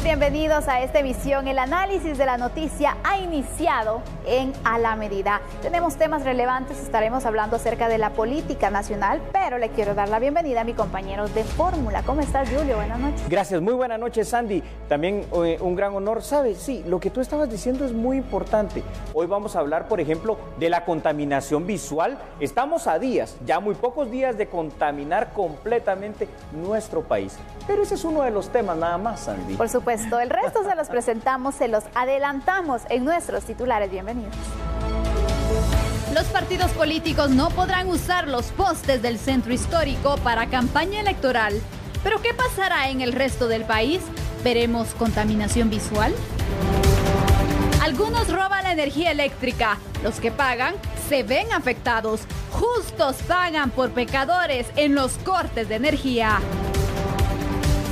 bienvenidos a esta emisión. El análisis de la noticia ha iniciado en A la Medida. Tenemos temas relevantes, estaremos hablando acerca de la política nacional, pero le quiero dar la bienvenida a mi compañero de fórmula. ¿Cómo estás, Julio? Buenas noches. Gracias, muy buenas noches, Sandy. También un gran honor. ¿Sabes? Sí, lo que tú estabas diciendo es muy importante. Hoy vamos a hablar, por ejemplo, de la contaminación visual. Estamos a días, ya muy pocos días, de contaminar completamente nuestro país. Pero ese es uno de los temas nada más, Sandy. Por supuesto, el resto se los presentamos, se los adelantamos en nuestros titulares. Bienvenidos. Los partidos políticos no podrán usar los postes del centro histórico para campaña electoral. ¿Pero qué pasará en el resto del país? ¿Veremos contaminación visual? Algunos roban la energía eléctrica. Los que pagan se ven afectados. Justos pagan por pecadores en los cortes de energía.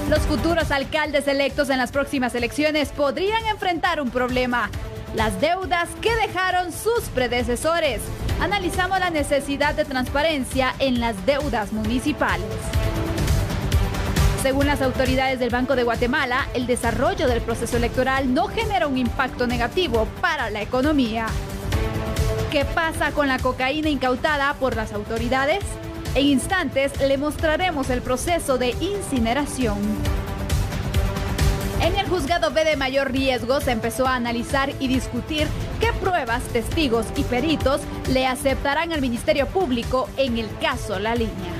Los futuros alcaldes electos en las próximas elecciones podrían enfrentar un problema: las deudas que dejaron sus predecesores. Analizamos la necesidad de transparencia en las deudas municipales. Según las autoridades del Banco de Guatemala, el desarrollo del proceso electoral no genera un impacto negativo para la economía. ¿Qué pasa con la cocaína incautada por las autoridades? En instantes le mostraremos el proceso de incineración. En el juzgado B de mayor riesgo se empezó a analizar y discutir qué pruebas, testigos y peritos le aceptarán al Ministerio Público en el caso La Línea.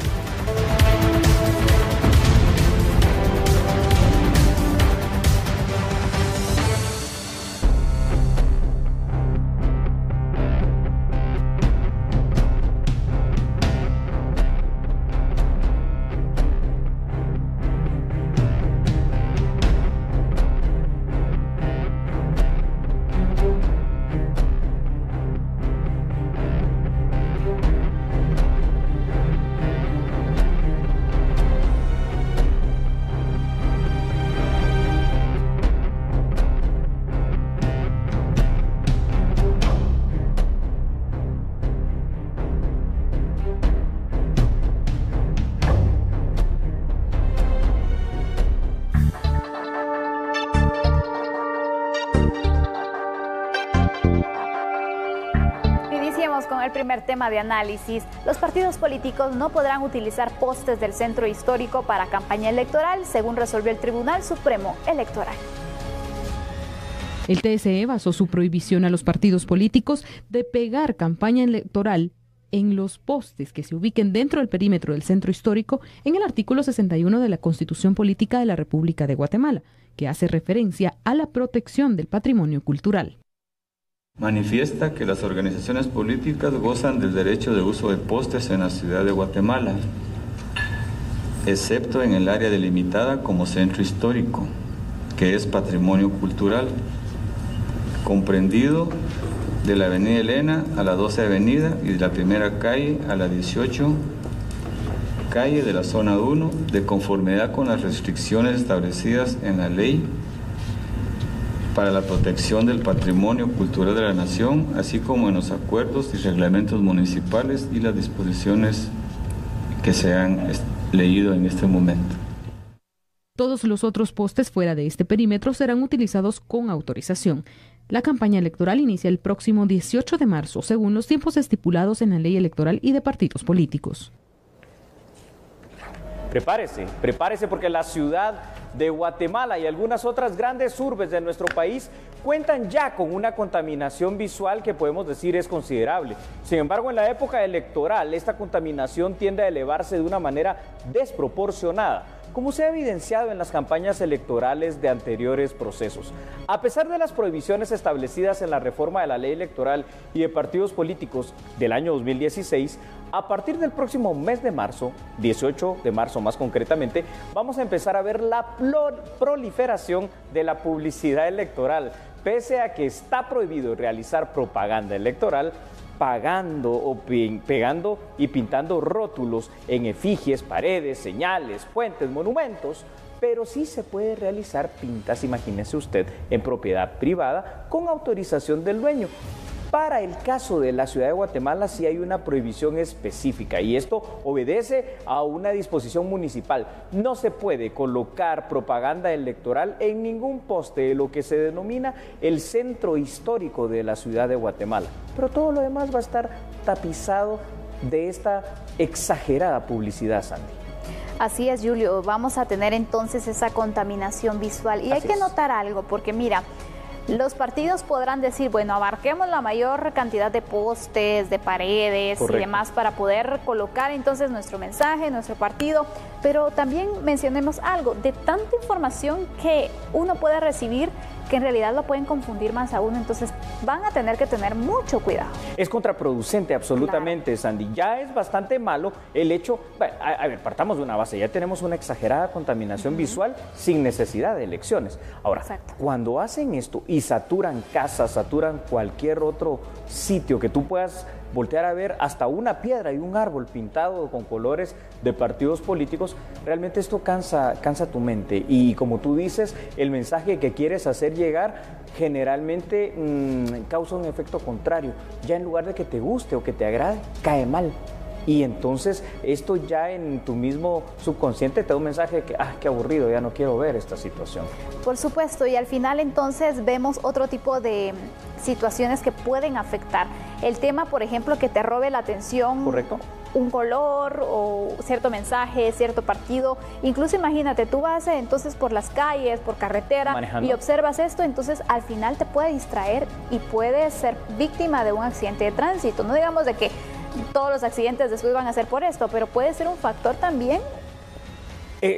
Con el primer tema de análisis. Los partidos políticos no podrán utilizar postes del centro histórico para campaña electoral, según resolvió el Tribunal Supremo Electoral. El TSE basó su prohibición a los partidos políticos de pegar campaña electoral en los postes que se ubiquen dentro del perímetro del centro histórico en el artículo 61 de la Constitución Política de la República de Guatemala, que hace referencia a la protección del patrimonio cultural. Manifiesta que las organizaciones políticas gozan del derecho de uso de postes en la ciudad de Guatemala, excepto en el área delimitada como centro histórico, que es patrimonio cultural, comprendido de la avenida Elena a la 12 avenida y de la primera calle a la 18 calle de la zona 1, de conformidad con las restricciones establecidas en la ley para la protección del patrimonio cultural de la nación, así como en los acuerdos y reglamentos municipales y las disposiciones que se han leído en este momento. Todos los otros postes fuera de este perímetro serán utilizados con autorización. La campaña electoral inicia el próximo 18 de marzo, según los tiempos estipulados en la ley electoral y de partidos políticos. Prepárese porque la ciudad de Guatemala y algunas otras grandes urbes de nuestro país cuentan ya con una contaminación visual que podemos decir es considerable. Sin embargo, en la época electoral, esta contaminación tiende a elevarse de una manera desproporcionada, como se ha evidenciado en las campañas electorales de anteriores procesos. A pesar de las prohibiciones establecidas en la reforma de la ley electoral y de partidos políticos del año 2016, a partir del próximo mes de marzo, 18 de marzo más concretamente, vamos a empezar a ver la proliferación de la publicidad electoral. Pese a que está prohibido realizar propaganda electoral, pegando y pintando rótulos en efigies, paredes, señales, puentes, monumentos, pero sí se puede realizar pintas, imagínese usted, en propiedad privada con autorización del dueño. Para el caso de la ciudad de Guatemala sí hay una prohibición específica y esto obedece a una disposición municipal. No se puede colocar propaganda electoral en ningún poste de lo que se denomina el centro histórico de la ciudad de Guatemala. Pero todo lo demás va a estar tapizado de esta exagerada publicidad, Sandy. Así es, Julio, vamos a tener entonces esa contaminación visual. Y hay que notar algo, porque mira, los partidos podrán decir, bueno, abarquemos la mayor cantidad de postes, de paredes y demás para poder colocar entonces nuestro mensaje, nuestro partido, pero también mencionemos algo, de tanta información que uno puede recibir, que en realidad lo pueden confundir más a uno, entonces van a tener que tener mucho cuidado. Es contraproducente absolutamente, claro. Sandy. Ya es bastante malo el hecho, a ver, partamos de una base, ya tenemos una exagerada contaminación visual sin necesidad de elecciones. Ahora, cuando hacen esto y saturan casas, saturan cualquier otro sitio que tú puedas voltear a ver, hasta una piedra y un árbol pintado con colores de partidos políticos, realmente esto cansa tu mente. Y como tú dices, el mensaje que quieres hacer llegar generalmente causa un efecto contrario. Ya en lugar de que te guste o que te agrade, cae mal. Y entonces esto ya en tu mismo subconsciente te da un mensaje de que, qué aburrido, ya no quiero ver esta situación. Por supuesto, y al final entonces vemos otro tipo de situaciones que pueden afectar. El tema, por ejemplo, que te robe la atención. Correcto. Un color o cierto mensaje, cierto partido. Incluso imagínate, tú vas entonces por las calles, por carretera manejando y observas esto, entonces al final te puede distraer y puedes ser víctima de un accidente de tránsito. No digamos de que todos los accidentes después van a ser por esto, pero puede ser un factor también.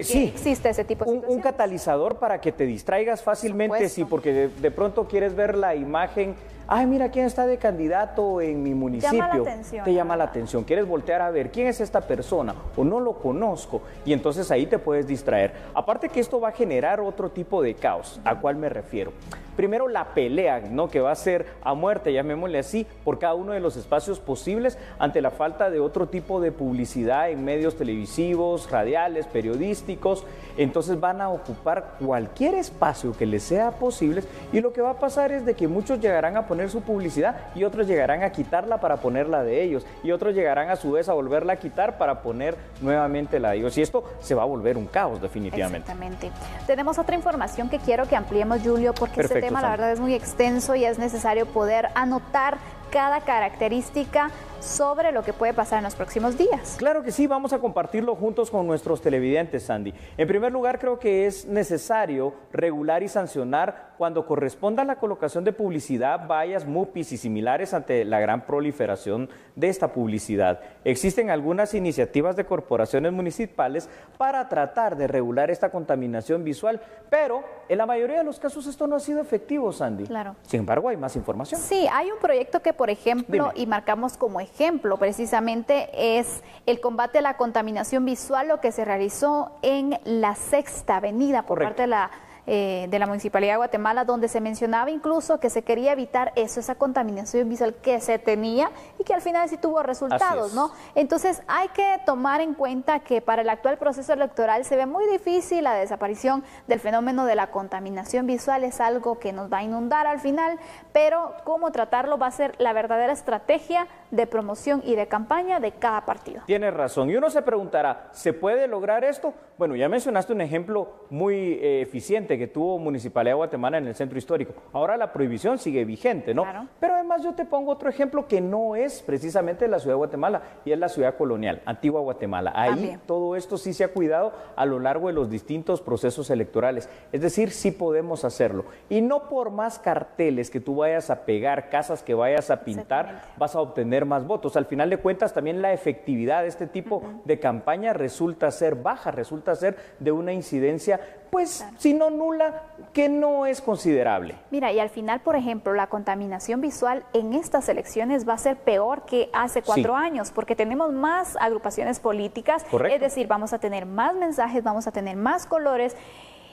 Sí, existe ese tipo de situaciones. Un catalizador para que te distraigas fácilmente, sí, porque de pronto quieres ver la imagen. Ay, mira quién está de candidato en mi municipio. Llama la atención, te llama la atención. Quieres voltear a ver quién es esta persona o no lo conozco y entonces ahí te puedes distraer. Aparte que esto va a generar otro tipo de caos. ¿A cuál me refiero? Primero la pelea, ¿no? Que va a ser a muerte, llamémosle así, por cada uno de los espacios posibles ante la falta de otro tipo de publicidad en medios televisivos, radiales, periodísticos. Entonces van a ocupar cualquier espacio que les sea posible y lo que va a pasar es de que muchos llegarán a poner su publicidad y otros llegarán a quitarla para ponerla de ellos y otros llegarán a su vez a volverla a quitar para poner nuevamente la de ellos y esto se va a volver un caos definitivamente. Exactamente. Tenemos otra información que quiero que ampliemos, Julio, porque este tema la verdad es muy extenso y es necesario poder anotar cada característica sobre lo que puede pasar en los próximos días. Claro que sí, vamos a compartirlo juntos con nuestros televidentes, Sandy. En primer lugar, creo que es necesario regular y sancionar cuando corresponda la colocación de publicidad, vallas, MUPIs y similares ante la gran proliferación de esta publicidad. Existen algunas iniciativas de corporaciones municipales para tratar de regular esta contaminación visual, pero en la mayoría de los casos esto no ha sido efectivo, Sandy. Claro. Sin embargo, hay más información. Sí, hay un proyecto que, por ejemplo, y marcamos como ejemplo, precisamente es el combate a la contaminación visual, lo que se realizó en la Sexta Avenida por parte de la Municipalidad de Guatemala, donde se mencionaba incluso que se quería evitar esa contaminación visual que se tenía y que al final sí tuvo resultados, ¿no? Entonces hay que tomar en cuenta que para el actual proceso electoral se ve muy difícil la desaparición del fenómeno de la contaminación visual, es algo que nos va a inundar al final, pero cómo tratarlo va a ser la verdadera estrategia de promoción y de campaña de cada partido. Tienes razón, y uno se preguntará, ¿se puede lograr esto? Bueno, ya mencionaste un ejemplo muy eficiente que tuvo Municipalidad de Guatemala en el centro histórico. Ahora la prohibición sigue vigente, ¿no? Claro. Pero además yo te pongo otro ejemplo que no es precisamente la ciudad de Guatemala, y es la ciudad colonial, Antigua Guatemala. Ahí todo esto sí se ha cuidado a lo largo de los distintos procesos electorales. Es decir, sí podemos hacerlo. Y no por más carteles que tú vayas a pegar, casas que vayas a pintar, vas a obtener más votos. Al final de cuentas, también la efectividad de este tipo de campaña resulta ser baja, resulta ser de una incidencia, pues, si no nula, que no es considerable. Mira, y al final, por ejemplo, la contaminación visual en estas elecciones va a ser peor que hace 4 años, porque tenemos más agrupaciones políticas, es decir, vamos a tener más mensajes, vamos a tener más colores,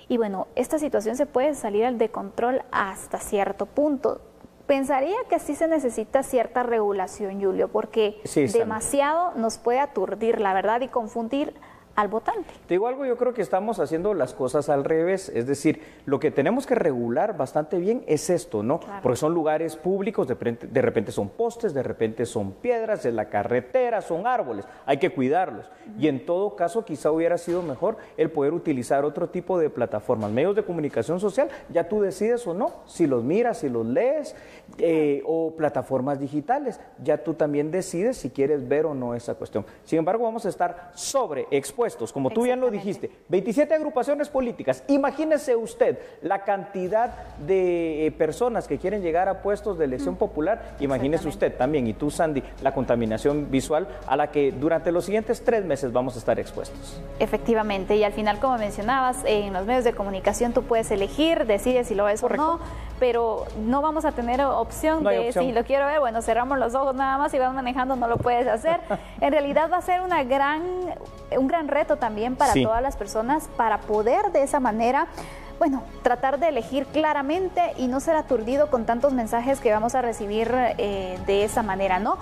y bueno, esta situación se puede salir de control hasta cierto punto. Pensaría que sí se necesita cierta regulación, Julio, porque demasiado nos puede aturdir, la verdad, y confundir al votante. Te digo algo, yo creo que estamos haciendo las cosas al revés, es decir, lo que tenemos que regular bastante bien es esto, ¿no? Claro. Porque son lugares públicos, de repente son postes, de repente son piedras, en la carretera, son árboles, hay que cuidarlos. Y en todo caso, quizá hubiera sido mejor el poder utilizar otro tipo de plataformas, medios de comunicación social, ya tú decides o no, si los miras, si los lees, o plataformas digitales, ya tú también decides si quieres ver o no esa cuestión. Sin embargo, vamos a estar sobreexpuestos, como tú bien lo dijiste, 27 agrupaciones políticas. Imagínese usted la cantidad de personas que quieren llegar a puestos de elección popular, imagínese usted también, y tú, Sandy, la contaminación visual a la que durante los siguientes 3 meses vamos a estar expuestos. Efectivamente, y al final, como mencionabas, en los medios de comunicación tú puedes elegir, decides si lo ves o no, pero no vamos a tener opción de si lo quiero ver, bueno, cerramos los ojos nada más y vas manejando, no lo puedes hacer. En realidad va a ser un gran reto también para todas las personas para poder de esa manera, bueno, tratar de elegir claramente y no ser aturdido con tantos mensajes que vamos a recibir de esa manera, ¿no?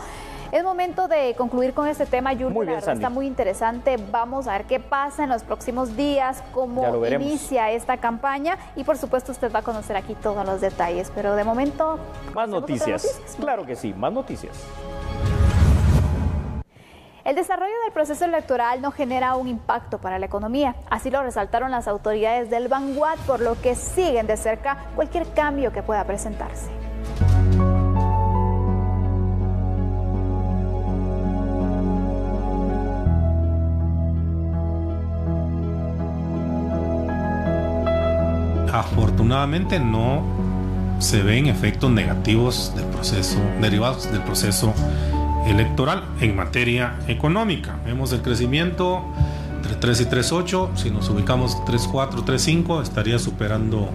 Es momento de concluir con este tema, Julio. Muy bien, está muy interesante. Vamos a ver qué pasa en los próximos días, cómo inicia esta campaña y por supuesto usted va a conocer aquí todos los detalles. Pero de momento... Más noticias. Claro que sí, más noticias. El desarrollo del proceso electoral no genera un impacto para la economía. Así lo resaltaron las autoridades del Vanguard, por lo que siguen de cerca cualquier cambio que pueda presentarse. Afortunadamente no se ven efectos negativos del proceso, derivados del proceso electoral en materia económica. Vemos el crecimiento entre 3 y 3.8, si nos ubicamos 3.4, 3.5 estaría superando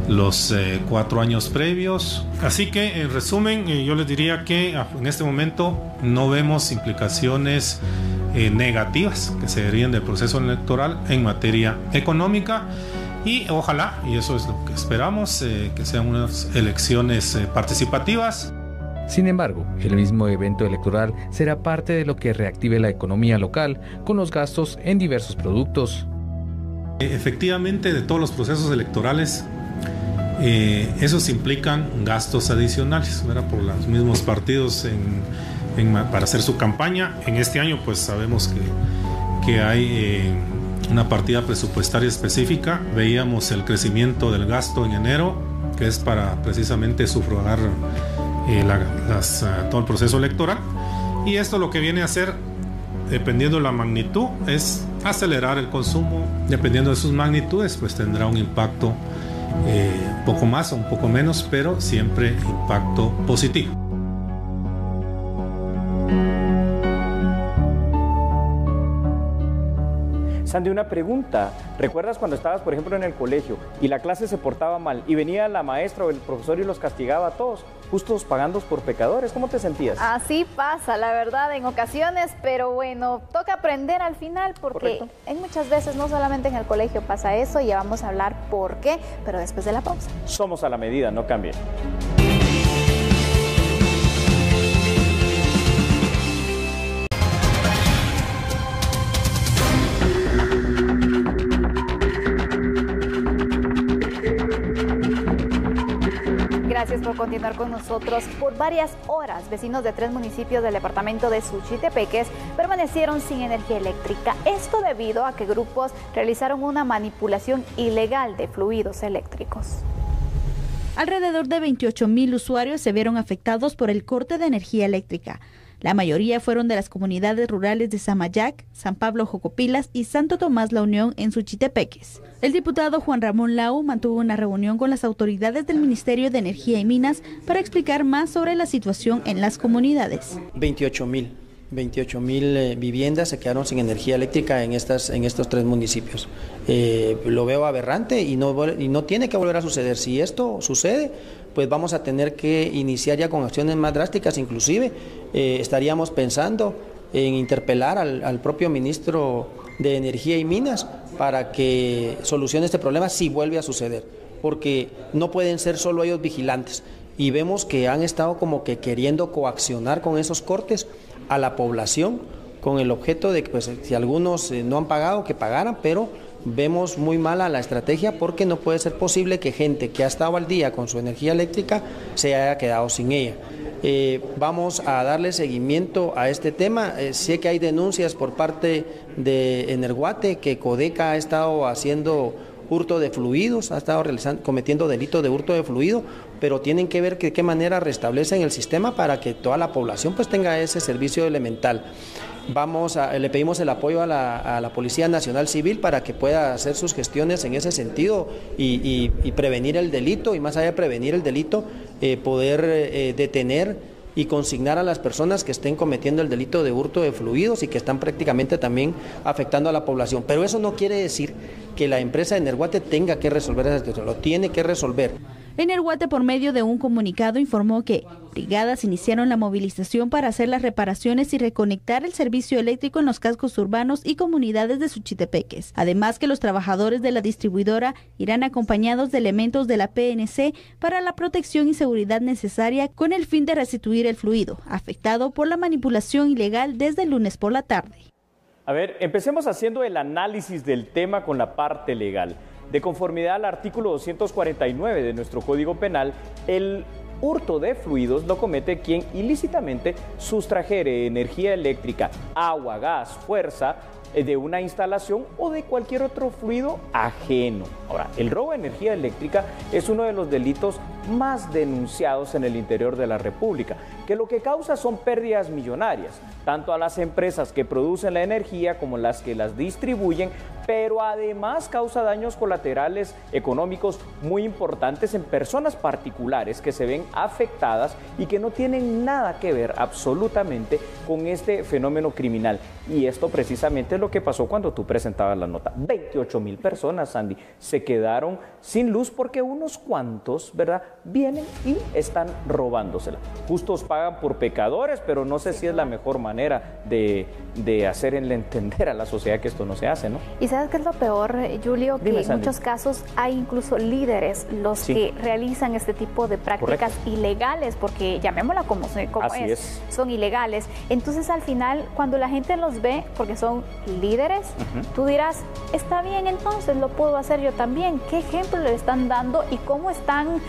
los 4 años previos. Así que en resumen yo les diría que en este momento no vemos implicaciones negativas que se deriven del proceso electoral en materia económica. Y ojalá, y eso es lo que esperamos, que sean unas elecciones participativas. Sin embargo, el mismo evento electoral será parte de lo que reactive la economía local con los gastos en diversos productos. Efectivamente, de todos los procesos electorales, esos implican gastos adicionales, ¿verdad? Por los mismos partidos para hacer su campaña. En este año, pues sabemos que hay una partida presupuestaria específica. Veíamos el crecimiento del gasto en enero, que es para precisamente sufragar todo el proceso electoral, y esto lo que viene a hacer, dependiendo de la magnitud, es acelerar el consumo. Dependiendo de sus magnitudes, pues tendrá un impacto un poco más o un poco menos, pero siempre impacto positivo. Sandy, una pregunta. ¿Recuerdas cuando estabas, por ejemplo, en el colegio y la clase se portaba mal y venía la maestra o el profesor y los castigaba a todos, justos pagados por pecadores? ¿Cómo te sentías? Así pasa, la verdad, en ocasiones, pero bueno, toca aprender al final porque en muchas veces, no solamente en el colegio pasa eso, y ya vamos a hablar por qué, pero después de la pausa. Somos a la medida, no cambie. Gracias por continuar con nosotros. Por varias horas, vecinos de 3 municipios del departamento de Suchitepeques permanecieron sin energía eléctrica. Esto debido a que grupos realizaron una manipulación ilegal de fluidos eléctricos. Alrededor de 28,000 usuarios se vieron afectados por el corte de energía eléctrica. La mayoría fueron de las comunidades rurales de Samayac, San Pablo Jocopilas y Santo Tomás La Unión en Suchitepeques. El diputado Juan Ramón Lau mantuvo una reunión con las autoridades del Ministerio de Energía y Minas para explicar más sobre la situación en las comunidades. 28,000 viviendas se quedaron sin energía eléctrica en estos 3 municipios. Lo veo aberrante y no tiene que volver a suceder. Si esto sucede, pues vamos a tener que iniciar ya con acciones más drásticas. Inclusive estaríamos pensando en interpelar al propio ministro de Energía y Minas para que solucione este problema si vuelve a suceder, porque no pueden ser solo ellos vigilantes, y vemos que han estado como que queriendo coaccionar con esos cortes a la población con el objeto de que pues, si algunos no han pagado, que pagaran, pero vemos muy mala la estrategia porque no puede ser posible que gente que ha estado al día con su energía eléctrica se haya quedado sin ella. Vamos a darle seguimiento a este tema. Sé que hay denuncias por parte de Energuate que Codeca ha estado haciendo hurto de fluidos, ha estado cometiendo delito de hurto de fluido, pero tienen que ver de qué manera restablecen el sistema para que toda la población pues tenga ese servicio elemental. Le pedimos el apoyo a la Policía Nacional Civil para que pueda hacer sus gestiones en ese sentido y prevenir el delito, y más allá de prevenir el delito, poder detener y consignar a las personas que estén cometiendo el delito de hurto de fluidos y que están prácticamente también afectando a la población. Pero eso no quiere decir que la empresa de Energuate tenga que resolver esa situación, lo tiene que resolver. Energuate, por medio de un comunicado, informó que brigadas iniciaron la movilización para hacer las reparaciones y reconectar el servicio eléctrico en los cascos urbanos y comunidades de Suchitepeques. Además, que los trabajadores de la distribuidora irán acompañados de elementos de la PNC para la protección y seguridad necesaria con el fin de restituir el fluido afectado por la manipulación ilegal desde el lunes por la tarde. A ver, empecemos haciendo el análisis del tema con la parte legal. De conformidad al artículo 249 de nuestro Código Penal, el hurto de fluidos lo comete quien ilícitamente sustrajere energía eléctrica, agua, gas, fuerza de una instalación o de cualquier otro fluido ajeno. Ahora, el robo de energía eléctrica es uno de los delitos más denunciados en el interior de la República, que lo que causa son pérdidas millonarias, tanto a las empresas que producen la energía como las que las distribuyen, pero además causa daños colaterales económicos muy importantes en personas particulares que se ven afectadas y que no tienen nada que ver absolutamente con este fenómeno criminal. Y esto precisamente es lo que pasó cuando tú presentabas la nota. 28,000 personas, Sandy, se quedaron sin luz porque unos cuantos, ¿verdad?, vienen y están robándosela. Justos pagan por pecadores, pero no sé si es la mejor manera de hacerle entender a la sociedad que esto no se hace, ¿no? Y ¿sabes qué es lo peor, Julio? Que en muchos casos hay incluso líderes los que realizan este tipo de prácticas ilegales, porque llamémosla como es, son ilegales. Entonces, al final, cuando la gente los ve, porque son líderes, tú dirás, está bien, entonces lo puedo hacer yo también. ¿Qué ejemplo le están dando y cómo están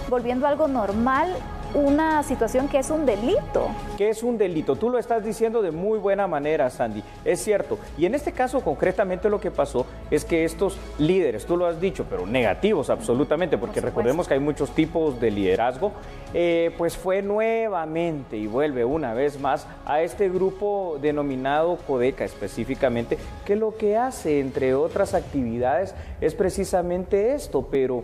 volviendo algo normal una situación que es un delito? ¿Qué es un delito? Tú lo estás diciendo de muy buena manera, Sandy. Es cierto. Y en este caso, concretamente, lo que pasó es que estos líderes, tú lo has dicho, pero negativos absolutamente, porque recordemos que hay muchos tipos de liderazgo, pues fue nuevamente y vuelve una vez más a este grupo denominado Codeca específicamente, que lo que hace, entre otras actividades, es precisamente esto, pero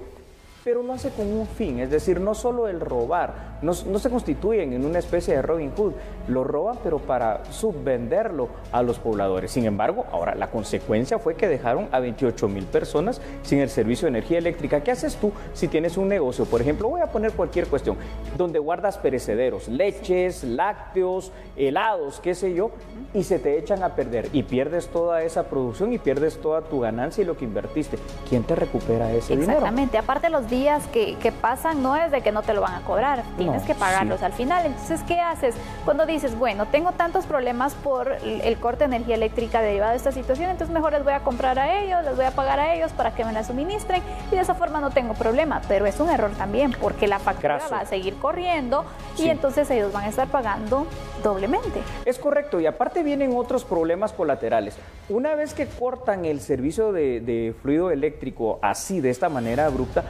lo hace con un fin, es decir, no solo el robar, no se constituyen en una especie de Robin Hood, lo roban pero para subvenderlo a los pobladores. Sin embargo, ahora la consecuencia fue que dejaron a 28,000 personas sin el servicio de energía eléctrica. ¿Qué haces tú si tienes un negocio? Por ejemplo, voy a poner cualquier cuestión, donde guardas perecederos, leches, lácteos, helados, qué sé yo, y se te echan a perder y pierdes toda esa producción y pierdes toda tu ganancia y lo que invertiste. ¿Quién te recupera ese dinero? Exactamente, aparte los días que pasan no es de que no te lo van a cobrar, tienes que pagarlos al final. Entonces, ¿qué haces? Cuando dices, bueno, tengo tantos problemas por el corte de energía eléctrica derivado de esta situación, entonces mejor les voy a comprar a ellos, les voy a pagar a ellos para que me la suministren y de esa forma no tengo problema, pero es un error también porque la factura va a seguir corriendo y entonces ellos van a estar pagando doblemente. Es correcto, y aparte vienen otros problemas colaterales. Una vez que cortan el servicio de fluido eléctrico así, de esta manera abrupta,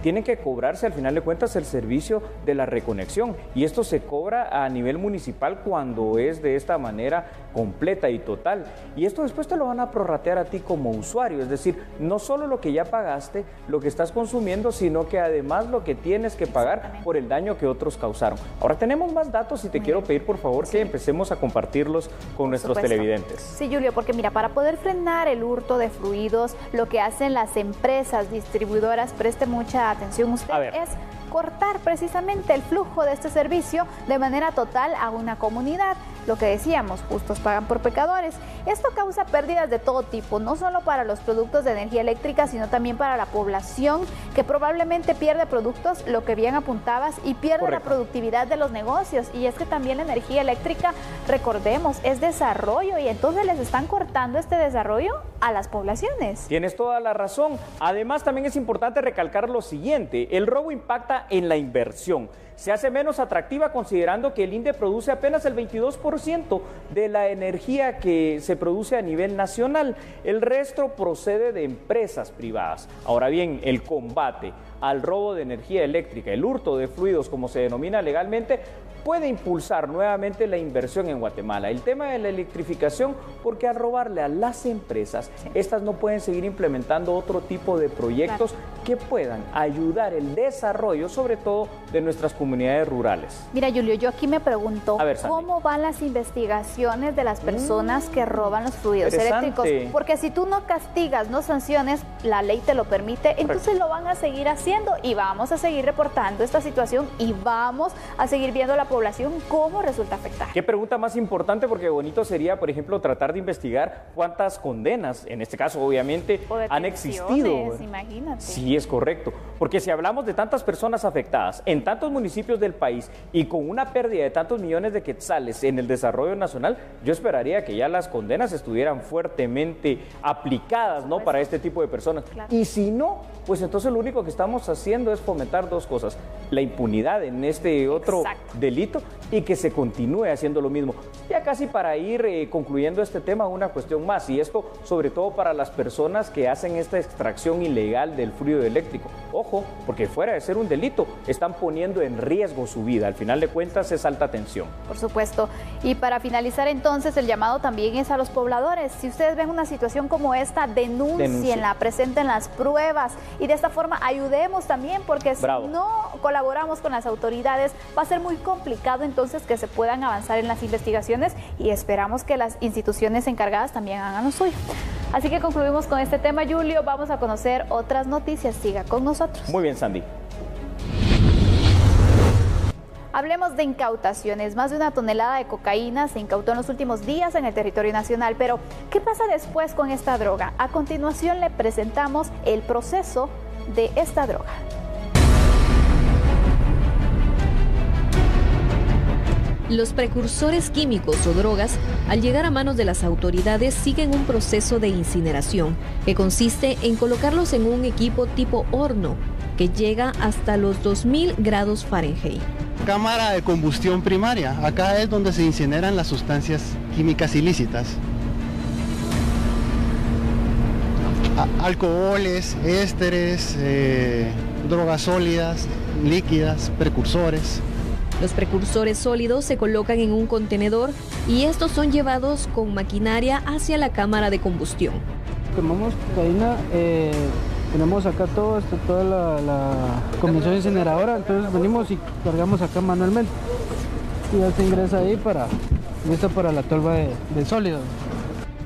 tienen que cobrarse al final de cuentas el servicio de la reconexión, y esto se cobra a nivel municipal cuando es de esta manera completa y total, y esto después te lo van a prorratear a ti como usuario, es decir, no solo lo que ya pagaste, lo que estás consumiendo, sino que además lo que tienes que pagar por el daño que otros causaron. Ahora tenemos más datos y te quiero pedir por favor que empecemos a compartirlos con nuestros televidentes. Sí, Julio, porque mira, para poder frenar el hurto de fluidos, lo que hacen las empresas distribuidoras, preste mucha atención usted, es cortar precisamente el flujo de este servicio de manera total a una comunidad. lo que decíamos, justos pagan por pecadores. Esto causa pérdidas de todo tipo, no solo para los productos de energía eléctrica, sino también para la población, que probablemente pierde productos, lo que bien apuntabas, y pierde Correcto. la productividad de los negocios. Y es que también la energía eléctrica, recordemos, es desarrollo, y entonces les están cortando este desarrollo a las poblaciones. Tienes toda la razón. Además, también es importante recalcar lo siguiente: el robo impacta en la inversión. Se hace menos atractiva considerando que el INDE produce apenas el 22% de la energía que se produce a nivel nacional. El resto procede de empresas privadas. Ahora bien, el combate al robo de energía eléctrica, el hurto de fluidos, como se denomina legalmente, puede impulsar nuevamente la inversión en Guatemala. El tema de la electrificación, porque al robarle a las empresas, estas no pueden seguir implementando otro tipo de proyectos que puedan ayudar el desarrollo, sobre todo de nuestras comunidades rurales. Mira, Julio, yo aquí me pregunto, A ver, Sandy, ¿cómo van las investigaciones de las personas que roban los fluidos interesante. eléctricos? Porque si tú no castigas, no sanciones, la ley te lo permite, entonces lo van a seguir haciendo y vamos a seguir reportando esta situación y vamos a seguir viendo la población cómo resulta afectar. ¿Qué pregunta más importante? Porque bonito sería, por ejemplo, tratar de investigar cuántas condenas, en este caso obviamente, han existido. Imagínate. Sí, es correcto. Porque si hablamos de tantas personas afectadas en tantos municipios del país y con una pérdida de tantos millones de quetzales en el desarrollo nacional, yo esperaría que ya las condenas estuvieran fuertemente aplicadas, ¿no?, para este tipo de personas. Claro. Y si no, pues entonces lo único que estamos haciendo es fomentar dos cosas: la impunidad en este otro delito y que se continúe haciendo lo mismo. Ya casi para ir concluyendo este tema, una cuestión más, y esto sobre todo para las personas que hacen esta extracción ilegal del fluido eléctrico. Ojo, porque fuera de ser un delito, están poniendo en riesgo su vida. Al final de cuentas es alta tensión. Por supuesto. Y para finalizar entonces, el llamado también es a los pobladores. Si ustedes ven una situación como esta, denúncienla, presenten las pruebas y de esta forma ayudemos también, porque si no colaboramos con las autoridades va a ser muy complicado entonces que se puedan avanzar en las investigaciones, y esperamos que las instituciones encargadas también hagan lo suyo. Así que concluimos con este tema, Julio. Vamos a conocer otras noticias. Siga con nosotros. Muy bien, Sandy. Hablemos de incautaciones. Más de 1 tonelada de cocaína se incautó en los últimos días en el territorio nacional. Pero, ¿qué pasa después con esta droga? A continuación le presentamos el proceso de esta droga. Los precursores químicos o drogas, al llegar a manos de las autoridades, siguen un proceso de incineración, que consiste en colocarlos en un equipo tipo horno, que llega hasta los 2000 grados Fahrenheit. Cámara de combustión primaria. Acá es donde se incineran las sustancias químicas ilícitas. Alcoholes, ésteres, drogas sólidas, líquidas, precursores. Los precursores sólidos se colocan en un contenedor y estos son llevados con maquinaria hacia la cámara de combustión. Quemamos cocaína, tenemos acá toda la comisión incineradora, entonces venimos y cargamos acá manualmente. Y ya se ingresa ahí lista para la tolva de sólidos.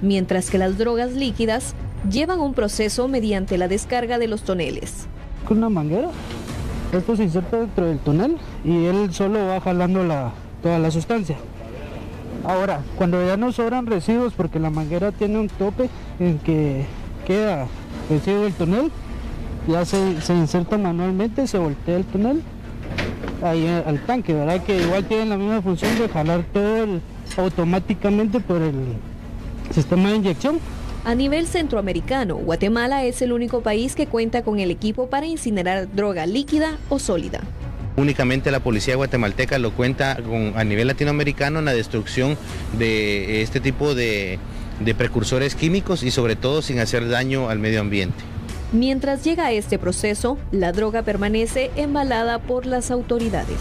Mientras que las drogas líquidas llevan un proceso mediante la descarga de los toneles. Con una manguera. Esto se inserta dentro del tonel y él solo va jalando toda la sustancia. Ahora, cuando ya no sobran residuos, porque la manguera tiene un tope en que queda residuo del tonel, ya se inserta manualmente, se voltea el tonel ahí al tanque, ¿verdad? Que igual tiene la misma función de jalar todo automáticamente por el sistema de inyección. A nivel centroamericano, Guatemala es el único país que cuenta con el equipo para incinerar droga líquida o sólida. Únicamente la policía guatemalteca lo cuenta a nivel latinoamericano en la destrucción de este tipo de precursores químicos y sobre todo sin hacer daño al medio ambiente. Mientras llega este proceso, la droga permanece embalada por las autoridades.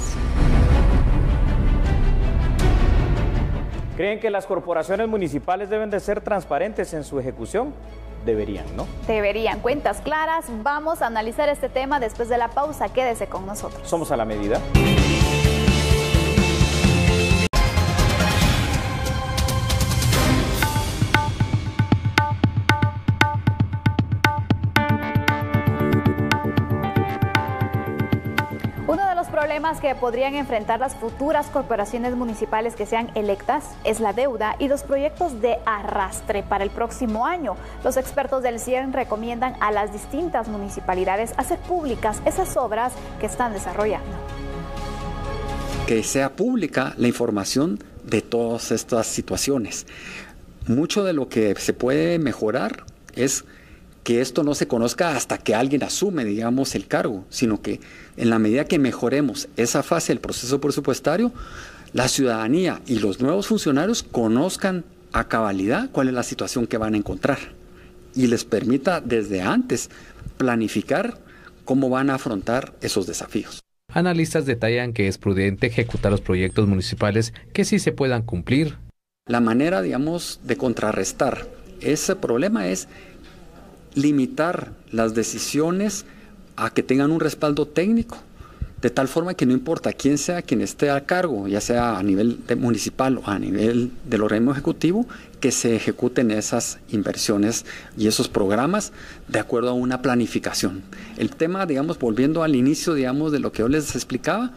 ¿Creen que las corporaciones municipales deben de ser transparentes en su ejecución? Deberían, ¿no? Deberían. Cuentas claras. Vamos a analizar este tema después de la pausa. Quédese con nosotros. Somos a la medida. temas que podrían enfrentar las futuras corporaciones municipales que sean electas es la deuda y los proyectos de arrastre para el próximo año. Los expertos del CIEN recomiendan a las distintas municipalidades hacer públicas esas obras que están desarrollando. Que sea pública la información de todas estas situaciones. Mucho de lo que se puede mejorar es que esto no se conozca hasta que alguien asume, digamos, el cargo, sino que en la medida que mejoremos esa fase del proceso presupuestario, la ciudadanía y los nuevos funcionarios conozcan a cabalidad cuál es la situación que van a encontrar y les permita desde antes planificar cómo van a afrontar esos desafíos. Analistas detallan que es prudente ejecutar los proyectos municipales que sí se puedan cumplir. La manera, digamos, de contrarrestar ese problema es limitar las decisiones a que tengan un respaldo técnico, de tal forma que no importa quién sea quien esté a cargo, ya sea a nivel municipal o a nivel del organismo ejecutivo, que se ejecuten esas inversiones y esos programas de acuerdo a una planificación. El tema, digamos, volviendo al inicio, digamos, de lo que yo les explicaba,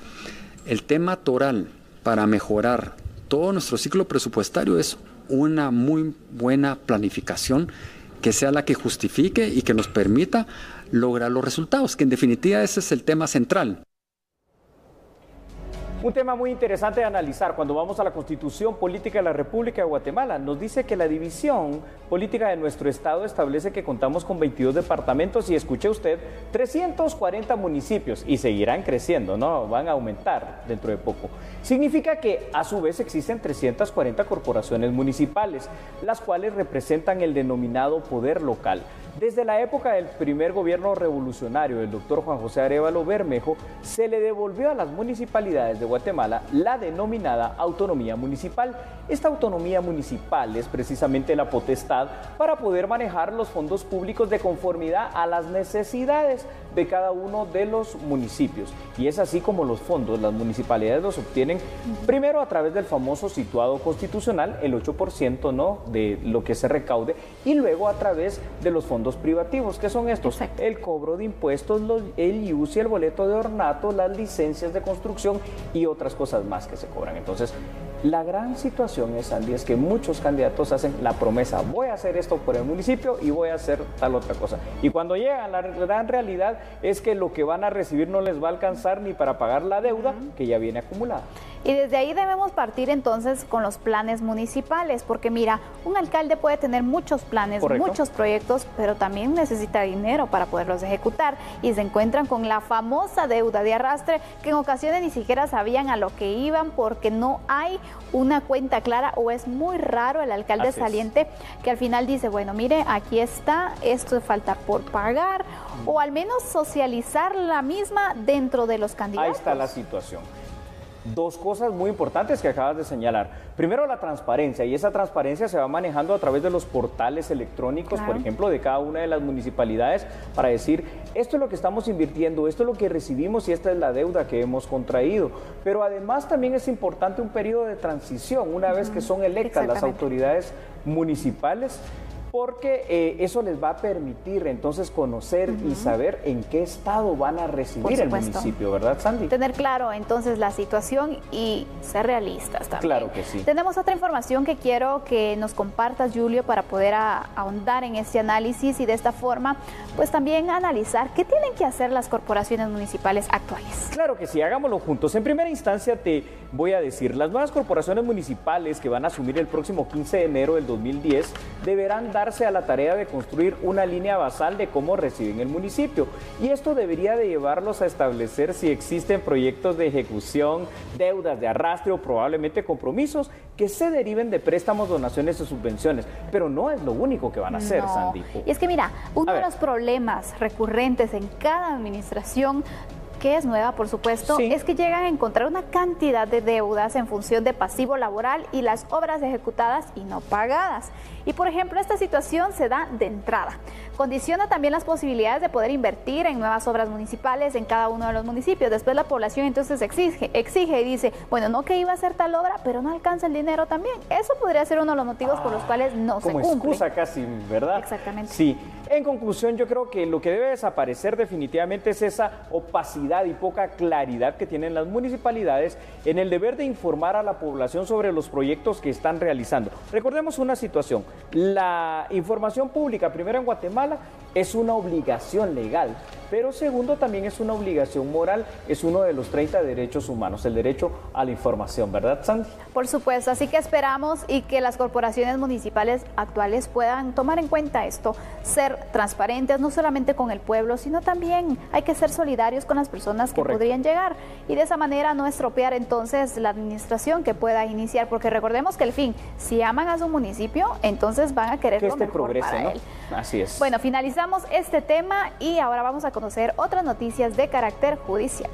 el tema toral para mejorar todo nuestro ciclo presupuestario es una muy buena planificación que sea la que justifique y que nos permita lograr los resultados, que en definitiva ese es el tema central. Un tema muy interesante de analizar cuando vamos a la Constitución Política de la República de Guatemala. Nos dice que la división política de nuestro estado establece que contamos con 22 departamentos y, escuche usted, 340 municipios y seguirán creciendo, ¿no? Van a aumentar dentro de poco. Significa que a su vez existen 340 corporaciones municipales, las cuales representan el denominado poder local. Desde la época del primer gobierno revolucionario del doctor Juan José Arévalo Bermejo, se le devolvió a las municipalidades de Guatemala la denominada autonomía municipal. Esta autonomía municipal es precisamente la potestad para poder manejar los fondos públicos de conformidad a las necesidades de cada uno de los municipios. Y es así como los fondos, las municipalidades los obtienen primero a través del famoso situado constitucional, el 8%, ¿no?, de lo que se recaude, y luego a través de los fondos privativos, que son estos: exacto, el cobro de impuestos, el IUCI, el boleto de ornato, las licencias de construcción y otras cosas más que se cobran. Entonces, la gran situación es, Sandy, es que muchos candidatos hacen la promesa: voy a hacer esto por el municipio y voy a hacer tal otra cosa. Y cuando llegan, la gran realidad es que lo que van a recibir no les va a alcanzar ni para pagar la deuda que ya viene acumulada. Y desde ahí debemos partir entonces con los planes municipales, porque mira, un alcalde puede tener muchos planes, correcto, muchos proyectos, pero también necesita dinero para poderlos ejecutar y se encuentran con la famosa deuda de arrastre que en ocasiones ni siquiera sabían a lo que iban porque no hay una cuenta clara o es muy raro el alcalde así saliente que al final dice, bueno, mire, aquí está, esto falta por pagar, o al menos socializar la misma dentro de los candidatos. Ahí está la situación. Dos cosas muy importantes que acabas de señalar. Primero, la transparencia, y esa transparencia se va manejando a través de los portales electrónicos, claro, por ejemplo, de cada una de las municipalidades, para decir, esto es lo que estamos invirtiendo, esto es lo que recibimos y esta es la deuda que hemos contraído. Pero además también es importante un periodo de transición, una vez que son electas las autoridades municipales, porque eso les va a permitir entonces conocer y saber en qué estado van a recibir el municipio, ¿verdad, Sandy? Tener claro entonces la situación y ser realistas también. Claro que sí. Tenemos otra información que quiero que nos compartas, Julio, para poder ahondar en este análisis y de esta forma, pues también analizar qué tienen que hacer las corporaciones municipales actuales. Claro que sí, hagámoslo juntos. En primera instancia te voy a decir, las nuevas corporaciones municipales que van a asumir el próximo 15 de enero del 2010 deberán darse a la tarea de construir una línea basal de cómo reciben el municipio, y esto debería de llevarlos a establecer si existen proyectos de ejecución, deudas de arrastre o probablemente compromisos que se deriven de préstamos, donaciones o subvenciones, pero no es lo único que van a hacer, Sandy. Y es que mira, uno de los problemas recurrentes en cada administración, que es nueva, por supuesto, sí, es que llegan a encontrar una cantidad de deudas en función de pasivo laboral y las obras ejecutadas y no pagadas. Y, por ejemplo, esta situación se da de entrada. Condiciona también las posibilidades de poder invertir en nuevas obras municipales en cada uno de los municipios. Después la población entonces exige y dice, bueno, no que iba a hacer tal obra, pero no alcanza el dinero también. Eso podría ser uno de los motivos por los cuales no se cumple. Como excusa casi, ¿verdad? Exactamente. Sí. En conclusión, yo creo que lo que debe desaparecer definitivamente es esa opacidad opacidad y poca claridad que tienen las municipalidades en el deber de informar a la población sobre los proyectos que están realizando. Recordemos una situación, la información pública, primero en Guatemala, es una obligación legal, pero segundo también es una obligación moral, es uno de los 30 derechos humanos, el derecho a la información, ¿verdad, Sandy? Por supuesto, así que esperamos y que las corporaciones municipales actuales puedan tomar en cuenta esto, ser transparentes, no solamente con el pueblo, sino también hay que ser solidarios con las personas que podrían llegar y de esa manera no estropear entonces la administración que pueda iniciar, porque recordemos que el fin, si aman a su municipio, entonces van a querer que lo mejor progrese, para ¿no? él. Así es. Bueno, finalizamos este tema y ahora vamos a conocer otras noticias de carácter judicial.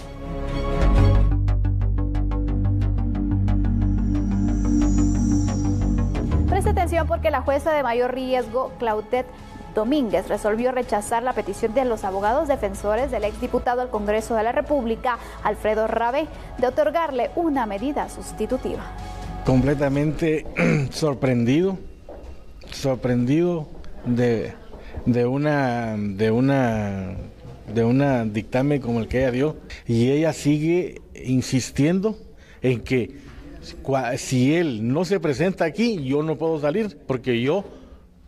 Preste atención porque la jueza de mayor riesgo, Claudette Domínguez, resolvió rechazar la petición de los abogados defensores del exdiputado al Congreso de la República, Alfredo Rabé, de otorgarle una medida sustitutiva. Completamente sorprendido de una dictamen como el que ella dio, y ella sigue insistiendo en que si él no se presenta aquí, yo no puedo salir porque yo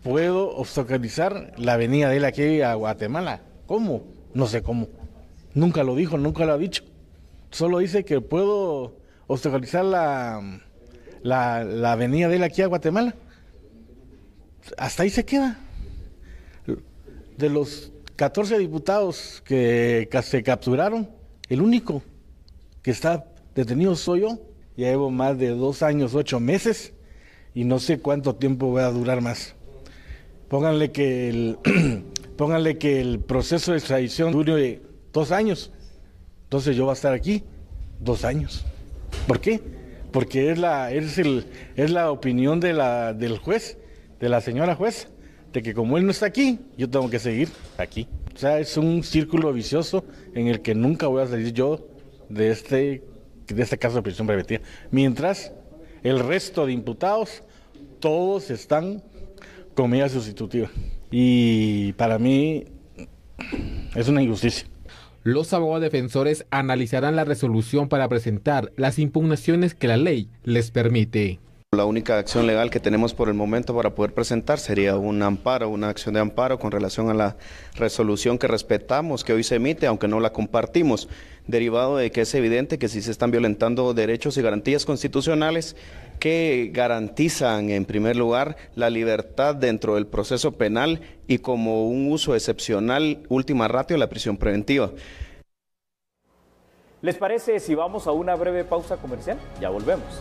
puedo obstaculizar la venida de él aquí a Guatemala. ¿Cómo? No sé cómo. Nunca lo dijo, nunca lo ha dicho. Solo dice que puedo obstaculizar la venida de él aquí a Guatemala. Hasta ahí se queda. De los 14 diputados que se capturaron, el único que está detenido soy yo. Ya llevo más de 2 años, 8 meses y no sé cuánto tiempo voy a durar más. Pónganle que el proceso de extradición dure 2 años. Entonces yo voy a estar aquí 2 años. ¿Por qué? Porque es la opinión del juez, de la señora juez, de que como él no está aquí, yo tengo que seguir aquí. O sea, es un círculo vicioso en el que nunca voy a salir yo de este caso de prisión preventiva. Mientras el resto de imputados, todos están con medida sustitutiva. Y para mí es una injusticia. Los abogados defensores analizarán la resolución para presentar las impugnaciones que la ley les permite. La única acción legal que tenemos por el momento para poder presentar sería un amparo, una acción de amparo con relación a la resolución que respetamos, que hoy se emite, aunque no la compartimos, derivado de que es evidente que sí se están violentando derechos y garantías constitucionales que garantizan, en primer lugar, la libertad dentro del proceso penal y como un uso excepcional, última ratio, la prisión preventiva. ¿Les parece si vamos a una breve pausa comercial? Ya volvemos.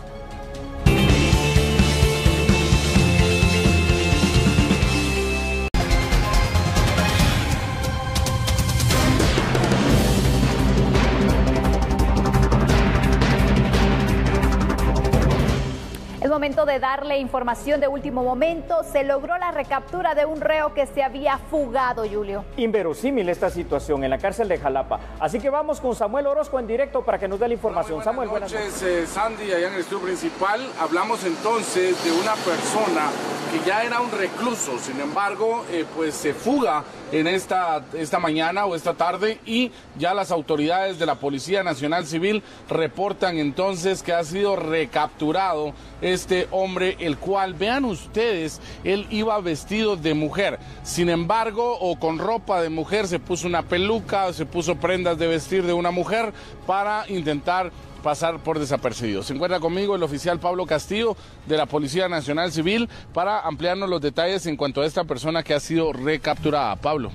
Es momento de darle información de último momento. Se logró la recaptura de un reo que se había fugado, Julio. Inverosímil esta situación en la cárcel de Jalapa. Así que vamos con Samuel Orozco en directo para que nos dé la información. Samuel, buenas noches. Sandy, allá en el estudio principal. Hablamos entonces de una persona que ya era un recluso. Sin embargo, pues se fuga en esta mañana o esta tarde y ya las autoridades de la Policía Nacional Civil reportan entonces que ha sido recapturado este hombre, el cual, vean ustedes, él iba vestido de mujer. Sin embargo, o con ropa de mujer, se puso una peluca, se puso prendas de vestir de una mujer para intentar pasar por desapercibido. Se encuentra conmigo el oficial Pablo Castillo de la Policía Nacional Civil para ampliarnos los detalles en cuanto a esta persona que ha sido recapturada. Pablo.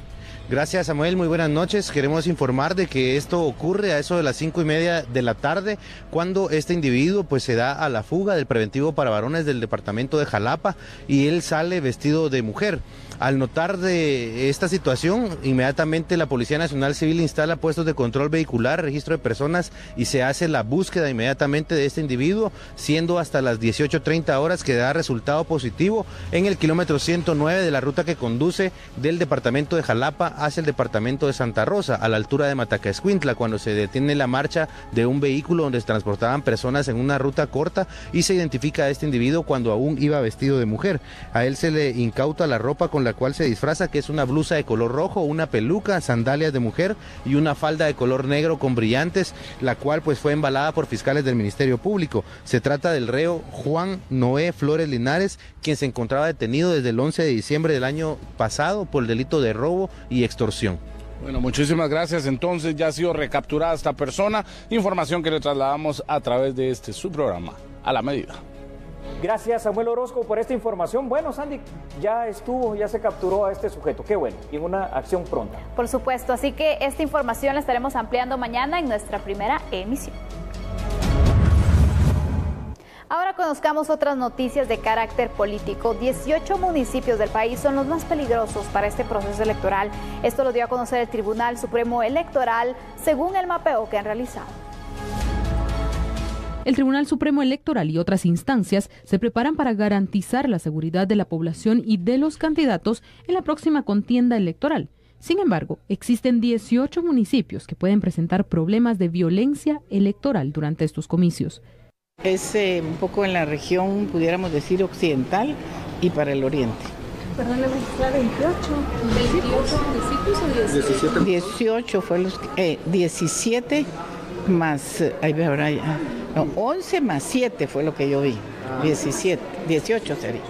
Gracias, Samuel, muy buenas noches. Queremos informar de que esto ocurre a eso de las 5:30 de la tarde, cuando este individuo pues se da a la fuga del preventivo para varones del departamento de Jalapa y él sale vestido de mujer. Al notar de esta situación, inmediatamente la Policía Nacional Civil instala puestos de control vehicular, registro de personas y se hace la búsqueda inmediatamente de este individuo, siendo hasta las 18:30 horas que da resultado positivo en el kilómetro 109 de la ruta que conduce del departamento de Jalapa hacia el departamento de Santa Rosa, a la altura de Matacaescuintla, cuando se detiene la marcha de un vehículo donde se transportaban personas en una ruta corta y se identifica a este individuo cuando aún iba vestido de mujer. A él se le incauta la ropa con con la cual se disfraza, que es una blusa de color rojo, una peluca, sandalias de mujer y una falda de color negro con brillantes, la cual pues fue embalada por fiscales del Ministerio Público. Se trata del reo Juan Noé Flores Linares, quien se encontraba detenido desde el 11 de diciembre del año pasado por el delito de robo y extorsión. Bueno, muchísimas gracias. Entonces ya ha sido recapturada esta persona, información que le trasladamos a través de su programa, A la Medida. Gracias, Samuel Orozco, por esta información. Bueno, Sandy, ya se capturó a este sujeto. Qué bueno, y una acción pronta. Por supuesto, así que esta información la estaremos ampliando mañana en nuestra primera emisión. Ahora conozcamos otras noticias de carácter político. 18 municipios del país son los más peligrosos para este proceso electoral. Esto lo dio a conocer el Tribunal Supremo Electoral según el mapeo que han realizado. El Tribunal Supremo Electoral y otras instancias se preparan para garantizar la seguridad de la población y de los candidatos en la próxima contienda electoral. Sin embargo, existen 18 municipios que pueden presentar problemas de violencia electoral durante estos comicios. Es un poco en la región, pudiéramos decir, occidental y para el oriente. Perdón, le gusta 28. ¿28 municipios o 17? 18 fue los 17 más, ahí ahora ya, no, 11 más 7 fue lo que yo vi. 18 sería.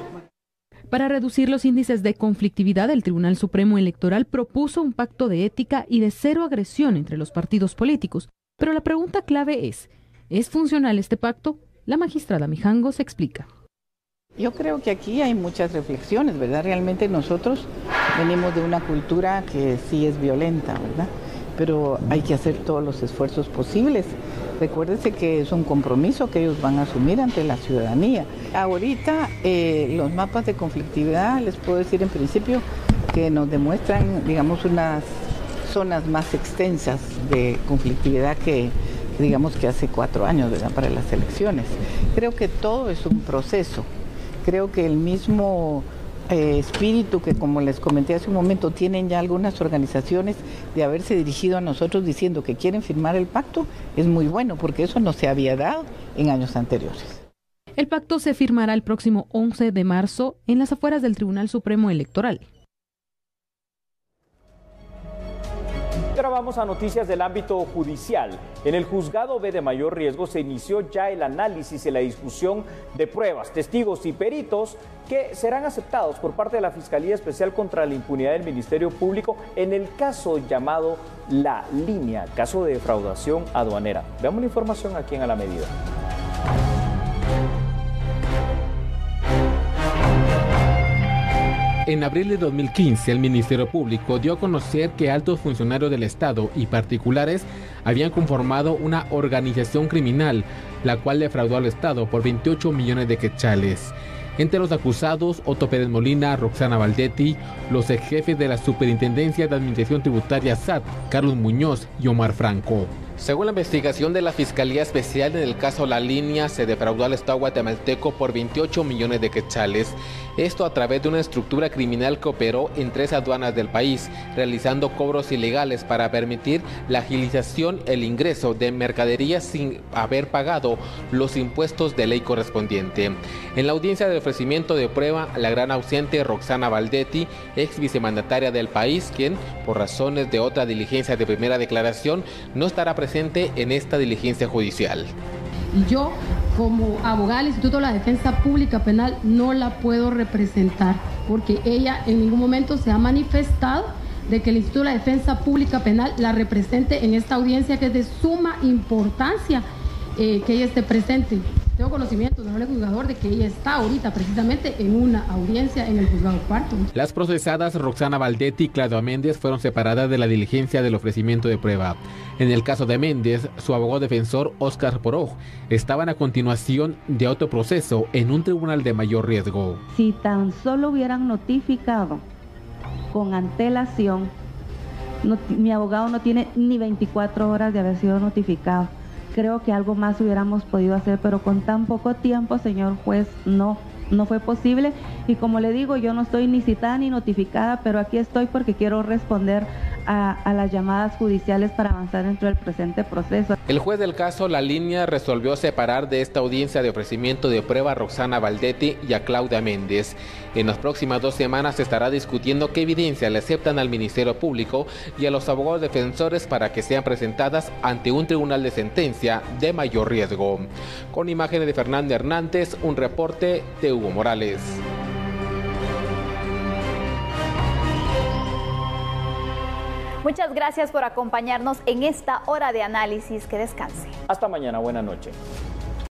Para reducir los índices de conflictividad, el Tribunal Supremo Electoral propuso un pacto de ética y de cero agresión entre los partidos políticos. Pero la pregunta clave ¿es funcional este pacto? La magistrada Mijangos explica. Yo creo que aquí hay muchas reflexiones, ¿verdad? Realmente nosotros venimos de una cultura que sí es violenta, ¿verdad? Pero hay que hacer todos los esfuerzos posibles. Recuérdense que es un compromiso que ellos van a asumir ante la ciudadanía. Ahorita los mapas de conflictividad, les puedo decir en principio que nos demuestran, digamos, unas zonas más extensas de conflictividad que digamos que hace 4 años, ¿verdad?, para las elecciones. Creo que todo es un proceso. Creo que el mismo espíritu que, como les comenté hace un momento, tienen ya algunas organizaciones de haberse dirigido a nosotros diciendo que quieren firmar el pacto, es muy bueno, porque eso no se había dado en años anteriores. El pacto se firmará el próximo 11 de marzo en las afueras del Tribunal Supremo Electoral. Ahora vamos a noticias del ámbito judicial. En el juzgado B de mayor riesgo se inició ya el análisis y la discusión de pruebas, testigos y peritos que serán aceptados por parte de la Fiscalía Especial contra la Impunidad del Ministerio Público en el caso llamado La Línea, caso de defraudación aduanera. Veamos la información aquí en A la Medida. En abril de 2015, el Ministerio Público dio a conocer que altos funcionarios del Estado y particulares habían conformado una organización criminal, la cual defraudó al Estado por 28 millones de quetzales. Entre los acusados, Otto Pérez Molina, Roxana Valdetti, los ex jefes de la Superintendencia de Administración Tributaria SAT, Carlos Muñoz y Omar Franco. Según la investigación de la Fiscalía Especial, en el caso La Línea se defraudó al Estado guatemalteco por 28 millones de quetzales. Esto a través de una estructura criminal que operó en 3 aduanas del país, realizando cobros ilegales para permitir la agilización, el ingreso de mercaderías sin haber pagado los impuestos de ley correspondiente. En la audiencia de ofrecimiento de prueba, la gran ausente Roxana Valdetti, ex vicemandataria del país, quien, por razones de otra diligencia de primera declaración, no estará presente en esta diligencia judicial. Y yo, como abogada del Instituto de la Defensa Pública Penal, no la puedo representar, porque ella en ningún momento se ha manifestado de que el Instituto de la Defensa Pública Penal la represente en esta audiencia, que es de suma importancia que ella esté presente. Tengo conocimiento, honorable juzgador, de que ella está ahorita precisamente en una audiencia en el juzgado cuarto. Las procesadas Roxana Valdetti y Claudia Méndez fueron separadas de la diligencia del ofrecimiento de prueba. En el caso de Méndez, su abogado defensor Óscar Poroj estaban a continuación de otro proceso en un tribunal de mayor riesgo. Si tan solo hubieran notificado con antelación, mi abogado no tiene ni 24 horas de haber sido notificado. Creo que algo más hubiéramos podido hacer, pero con tan poco tiempo, señor juez, no fue posible. Y como le digo, yo no estoy ni citada ni notificada, pero aquí estoy porque quiero responder a las llamadas judiciales para avanzar dentro del presente proceso. El juez del caso La Línea resolvió separar de esta audiencia de ofrecimiento de prueba a Roxana Valdetti y a Claudia Méndez. En las próximas 2 semanas se estará discutiendo qué evidencia le aceptan al Ministerio Público y a los abogados defensores para que sean presentadas ante un tribunal de sentencia de mayor riesgo. Con imágenes de Fernando Hernández, un reporte de Hugo Morales. Muchas gracias por acompañarnos en esta hora de análisis. Que descanse. Hasta mañana. Buenas noches.